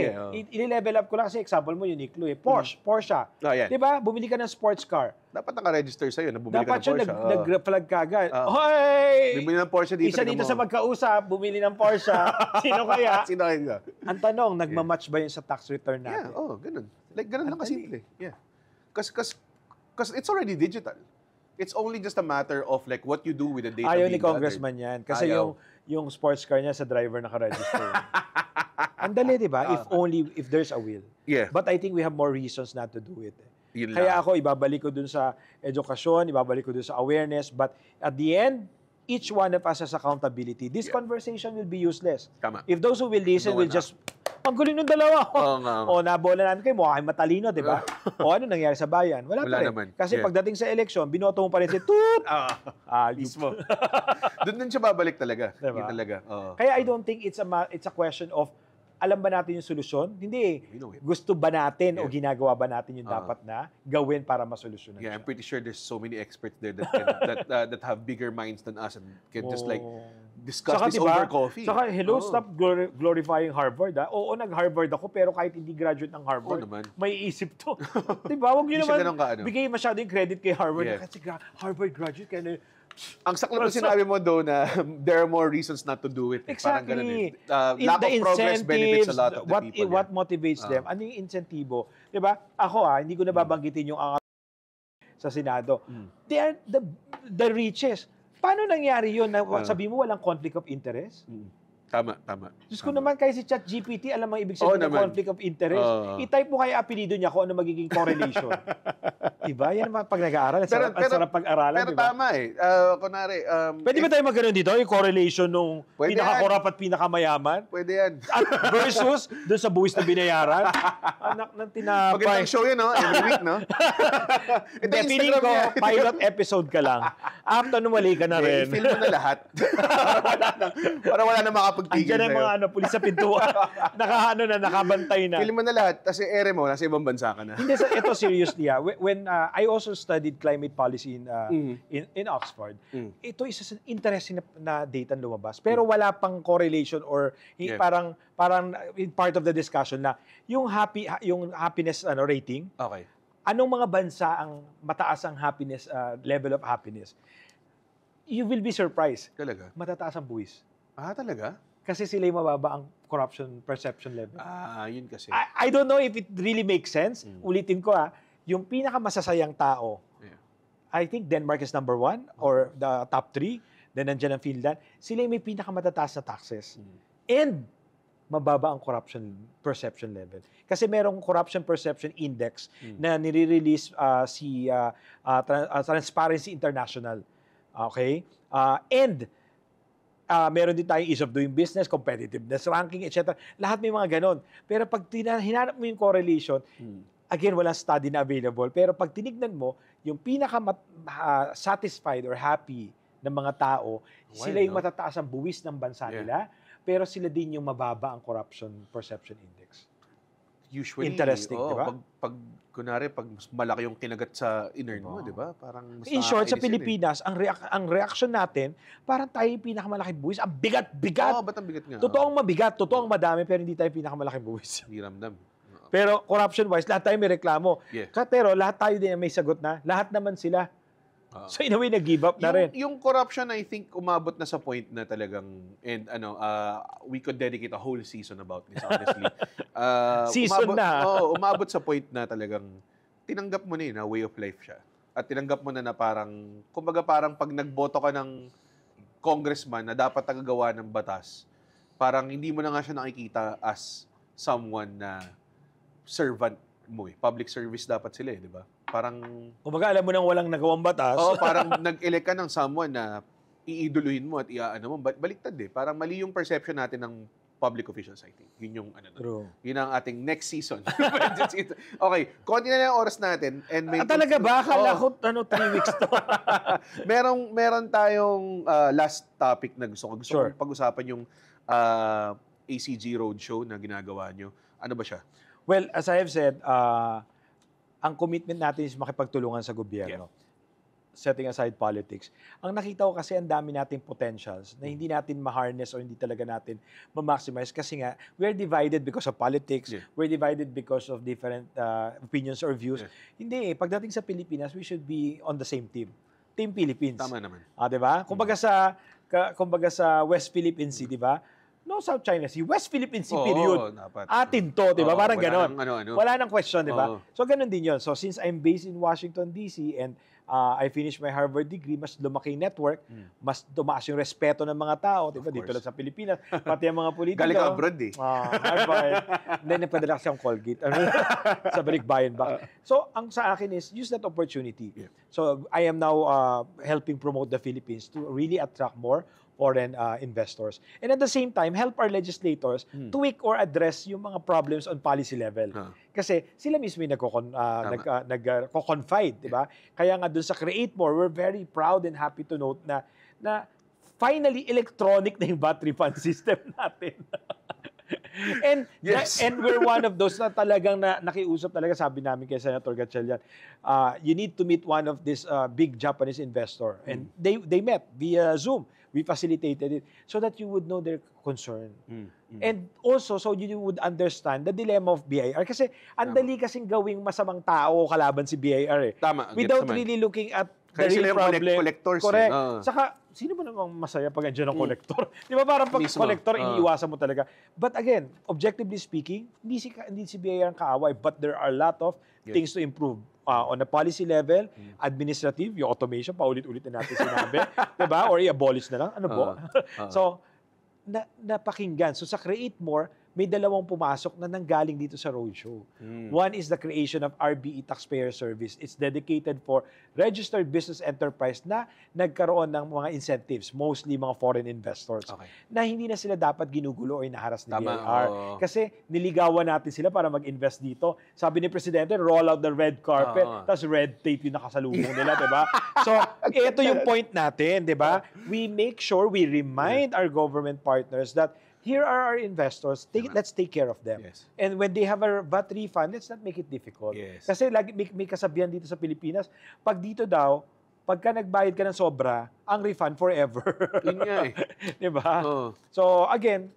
i-level
up ko lang kasi example mo, Uniqlo eh. Porsche.
yan.
Di ba? Bumili ka ng sports car.
Dapat naka-register sa'yo na bumili
Dapat
ka ng Porsche.
siya nag-flag ka agad.
Bumili
Hoy!
ng Porsche dito.
Isa dito sa magkausap, bumili ng Porsche. Sino kaya?
Sino kaya?
Ang tanong, nagmamatch ba yun sa tax return natin?
Ganun. Like, ganun lang kasimple. Yeah. Because it's already digital. It's only just a matter of like what you do with the data.
Ayaw ni Congressman yan. Kasi yung sports car niya sa driver naka-register. Ang dali, di ba? If there's a will.
Yeah.
But I think we have more reasons not to do it.
Yun
Kaya
lang.
ako, ibabalik ko dun sa edukasyon, ibabalik ko dun sa awareness. But at the end, each one of us has accountability. This conversation will be useless.
Tama.
If those who will listen
No
will just, ang guling ng dalawa. Nabola namin kayo, mukha kayong matalino, di ba? O ano nangyari sa bayan? Wala pa rin.
naman.
Kasi pagdating sa eleksyon, binoto mo pa rin si Toot!
Mismo. Doon din siya babalik talaga.
Diba?
Yun talaga.
Kaya I don't think it's a question of alam ba natin yung solusyon? Hindi.
We know it.
Gusto ba natin o ginagawa ba natin yung dapat na gawin para masolusyonan
Yeah,
siya?
I'm pretty sure there's so many experts there that can, that have bigger minds than us and can just like discuss this
diba,
over coffee.
Saka, stop glorifying Harvard. Oo, nag-Harvard ako, pero kahit hindi graduate ng Harvard, may isip to. Diba? Huwag nyo naman bigay masyado yung credit kay Harvard.
Yeah.
Kasi Harvard graduate, kaya
ang saklap na sinabi mo doon na there are more reasons not to do it.
Exactly.
Parang ganun eh. Lack of progress benefits a lot of the people.
What motivates them? Ano yung insentibo? Diba? Ako hindi ko nababanggitin yung sa Senado. They are the richest. Paano nangyari yun? Sabi mo walang conflict of interest?
Tama.
Diyos ko naman, kaya si ChatGPT, alam ang ibig sabihin ng conflict of interest. I-type mo kaya apelido niya kung ano magiging correlation. Diba? Yan naman pag nag-aaral. Ang sarap pag-aralan,
pero
diba?
tama eh. Kunwari,
pwede ba tayo magkaroon dito? Yung correlation nung pinakakorap at pinakamayaman?
Pwede yan.
Versus doon sa buwis na binayaran? Anak ng tinapay.
Magandang show yun, no? Every week, no? Ito yung
Feeling
Instagram
ko,
niya.
pilot episode ka lang. After mali ka na rin.
I-film mo na lahat. Para wala na makapagtigil
Andiyan ang mga pulis sa pintuan. Nakabantay na.
Film mo na lahat. Kasi ere mo, nasa ibang bansa ka na.
Hindi, ito seriously. When I also studied climate policy in Oxford, ito isa interesting na data lumabas. Pero wala pang correlation or parang in part of the discussion na yung happiness rating.
Okay.
Anong mga bansa ang mataas ang happiness level of happiness? You will be surprised.
Talaga?
Matataas ang buwis.
Talaga?
Kasi sila yung mababa ang corruption perception level.
Yun kasi.
I don't know if it really makes sense. Ulitin ko yung pinakamasasayang tao, I think Denmark is number 1 or the top 3. Then nandiyan ang Finland. Sila yung may pinakamatatas na taxes. And mababa ang corruption perception level. Kasi merong corruption perception index na nire-release si Transparency International. Okay? And meron din tayong ease of doing business, competitiveness ranking, etc. Lahat may mga ganon. Pero pag hinanap mo yung correlation, again, walang study na available. Pero pag tinignan mo, yung pinaka-satisfied or happy ng mga tao, sila yung matataas ang buwis ng bansa nila, pero sila din yung mababa ang corruption perception index.
Usually,
interesting, di ba?
Kunwari, pag mas malaki yung kinagat sa inern mo, di ba? Parang mas
in short, sa
nakakainis
Pilipinas, ang reaction natin, parang tayo yung pinakamalaking buwis. Ang bigat-bigat.
ba't ang bigat nga?
Totoong mabigat, totoong madami, pero hindi tayo pinakamalaking buwis.
Hindi ramdam.
Pero corruption-wise, lahat tayo may reklamo.
Yeah.
Pero lahat tayo din may sagot na. Lahat naman sila. So in a way, nag-give up na rin.
Yung corruption, I think, umabot na sa point na talagang, and we could dedicate a whole season about this, honestly. Umabot sa point na talagang tinanggap mo na way of life siya. At tinanggap mo na parang, kumbaga parang pag nagboto ka ng congressman na dapat tagagawa ng batas, parang hindi mo na nga siya nakikita as someone na servant mo Public service dapat sila di ba? Parang...
Kumbaga, alam mo nang walang nagawang batas.
Parang nag-elect ka ng someone na iiduluhin mo at iaano mo. Baliktad Parang mali yung perception natin ng public officials, I think. Yun yung
True.
Yun ang ating next season. Okay, konti na lang ang oras natin. And may
talaga ba? Akala ko 3 weeks to.
meron tayong last topic na gusto kong pag-usapan yung ACG Roadshow na ginagawa nyo. Ano ba siya?
Well, as I have said, ang commitment natin is makipagtulungan sa gobyerno. setting aside politics, ang nakita ko kasi ang dami nating potentials na hindi natin ma-harness o hindi talaga natin ma-maximize kasi nga, we're divided because of politics, we're divided because of different opinions or views. Hindi pagdating sa Pilipinas, we should be on the same team. Team Philippines.
Tama naman.
Diba? Kumbaga sa West Philippine Sea, diba? No South China Sea, West Philippine Sea, period. Atin to, di ba? Parang ganon. Wala nang question, di ba? So, ganon din yun. So, since I'm based in Washington, D.C. and I finished my Harvard degree, mas lumaki yung network, mas tumaas yung respeto ng mga tao, di ba? Dito lang sa Pilipinas, pati ang mga politiko.
Galing ka abroad eh.
Harvard. Then, napadala kasi akong Colgate. Sa balikbayan ba? So, ang sa akin is, use that opportunity. So, I am now helping promote the Philippines to really attract more foreign investors. And at the same time, help our legislators tweak or address yung mga problems on policy level. Kasi sila mismo yung nagko-confide, di ba? Kaya nga dun sa Create More, we're very proud and happy to note na finally electronic na yung battery fund system natin. And we're one of those na talagang nakiusap talaga, sabi namin kay Senator Gatchalian, you need to meet one of this big Japanese investor. And they met via Zoom. We facilitated it so that you would know their concern. And also, so you would understand the dilemma of BIR. Kasi ang dali kasing gawing masamang tao kalaban si BIR eh.
Tama.
Without really looking at the real problem. Collectors. Correct. Saka, sino ba namang masaya pag andyan ang collector? Di ba parang pag collector, iniiwasan mo talaga. But again, objectively speaking, hindi si BIR ang kaaway, but there are a lot of things to improve. On a policy level, administrative, yung automation, paulit-ulit na natin sinabi, diba? Or i-abolish na lang, ano po? So, napakinggan. So, sa Create More, may dalawang pumasok na nanggaling dito sa roadshow. One is the creation of RBE Taxpayer Service. It's dedicated for registered business enterprise na nagkaroon ng mga incentives, mostly mga foreign investors, na hindi na sila dapat ginugulo o inaharas ni BIR. Kasi niligawan natin sila para mag-invest dito. Sabi ni Presidente, roll out the red carpet, tapos red tape yung nakasalubong nila, diba? So, ito yung point natin, diba? We make sure we remind our government partners that here are our investors. Let's take care of them. And when they have a VAT refund, let's not make it difficult. Kasi lagi may kasabihan dito sa Pilipinas, pag dito daw, pagka nagbayad ka ng sobra, ang refund forever.
Yun nga eh.
Diba? So again,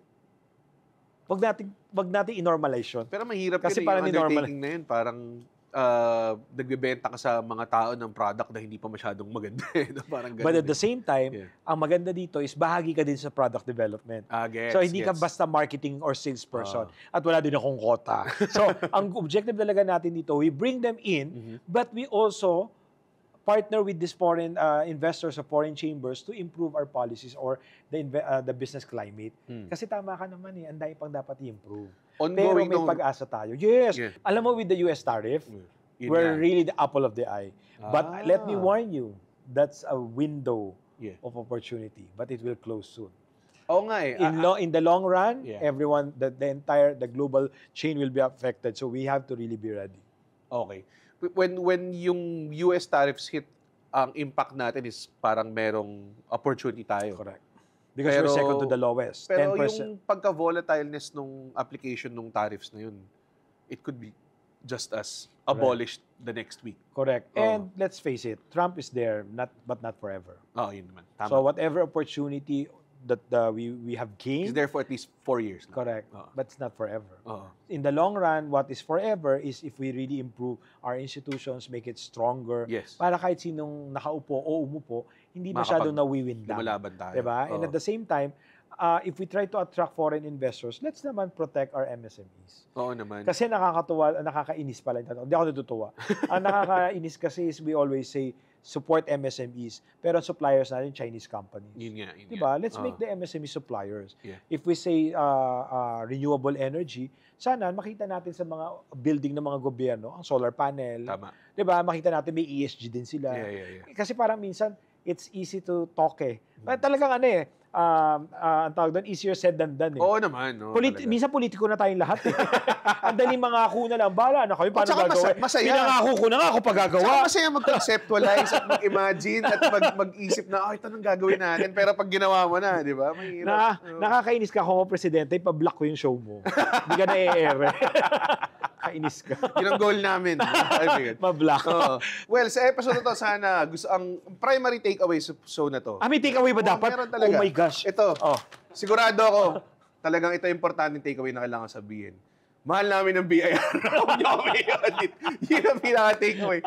wag natin i-normalize yun.
Pero mahirap
kasi
yun yung undertaking na yun. Parang nagbebenta ka sa mga tao ng product na hindi pa masyadong maganda. Parang
but at the same time, ang maganda dito is bahagi ka din sa product development. So hindi ka basta marketing or salesperson. At wala din akong quota. So ang objective talaga natin dito, we bring them in, but we also partner with these foreign investors or foreign chambers to improve our policies or the business climate. Kasi tama ka naman ang dami pang dapat i-improve. Pero may pag-asa tayo. Yes. Alam mo, with the US tariff, we're really the apple of the eye. But let me warn you, that's a window of opportunity, but it will close soon.
Oo nga eh.
In the long run, everyone, the global chain will be affected. So we have to really be ready.
Okay. When yung US tariffs hit, ang impact natin is parang merong opportunity tayo.
Correct. Because we're second to the lowest.
Pero
10%.
yung pagka-volatileness nung application nung tariffs na yun, it could be just as abolished the next week.
Correct. And let's face it, Trump is there, but not forever.
Yun naman. Tama.
So whatever opportunity that we have gained,
he's there for at least 4 years.
Correct. But it's not forever. In the long run, what is forever is if we really improve our institutions, make it stronger, para kahit sinong nakaupo o umupo, hindi masyadong nawiwindang.
Lumalaban tayo.
Diba? And at the same time, if we try to attract foreign investors, let's naman protect our MSMEs.
Oo naman.
Kasi nakakainis pala. Hindi ako natutuwa. Ang nakakainis kasi is we always say, support MSMEs, pero suppliers natin Chinese companies.
Yun nga.
Diba? Let's make the MSME suppliers. If we say renewable energy, sana makita natin sa mga building ng mga gobyerno, ang solar panel.
Tama.
Diba? Makita natin may ESG din sila. Kasi parang minsan, it's easy to talk eh. Talagang ang tawag doon, easier said than done eh.
Oo naman.
Minsan politiko na tayong lahat eh. Ang daling mangako na lang, bahala na kayo, paano gagawin? Pinangako ko na nga ako pagagawa.
Saka masaya mag-conceptualize at mag-imagine at mag-isip na, ito nang gagawin natin. Pero pag ginawa mo na, di ba? Mahirap.
Nakakainis ka kung presidente, pa-block ko yung show mo. Hindi ka na-e-air. Nakakainis ka.
Yun ang goal namin.
Ma-block.
Oo. Well, sa episode na to, sana ang primary takeaway sa show na to.
May takeaway ba dapat?
Meron talaga.
Oh my gosh.
Ito,
Oh.
sigurado ako, talagang ito importanteng takeaway na kailangan sabihin. Mahal namin ng BIR. Huwag niyo kami i-audit. Yun ang pinaka-takeaway.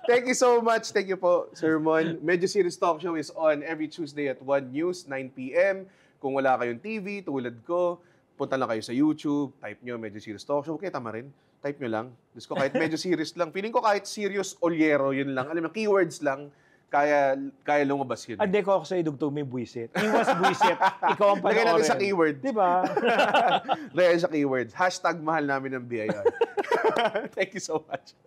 Thank you so much. Thank you po, Sir Mon. Medyo Serious Talk Show is on every Tuesday at 1 News, 9 p.m. Kung wala kayong TV, tulad ko, punta lang kayo sa YouTube, type nyo Medyo Serious Talk Show. Okay, tama rin. Type nyo lang. Diyos ko, kahit medyo serious lang. Feeling ko kahit serious Olyero, yun lang. Alam mo, keywords lang. Kaya lumabas yun.
Ande ko ako sa idugtong may buwisit. Iwas buwisit. Ikaw ang panoorin.
Lagay natin sa keyword.
Diba?
Lagay sa keywords. #mahal namin ng BIR. Thank you so much.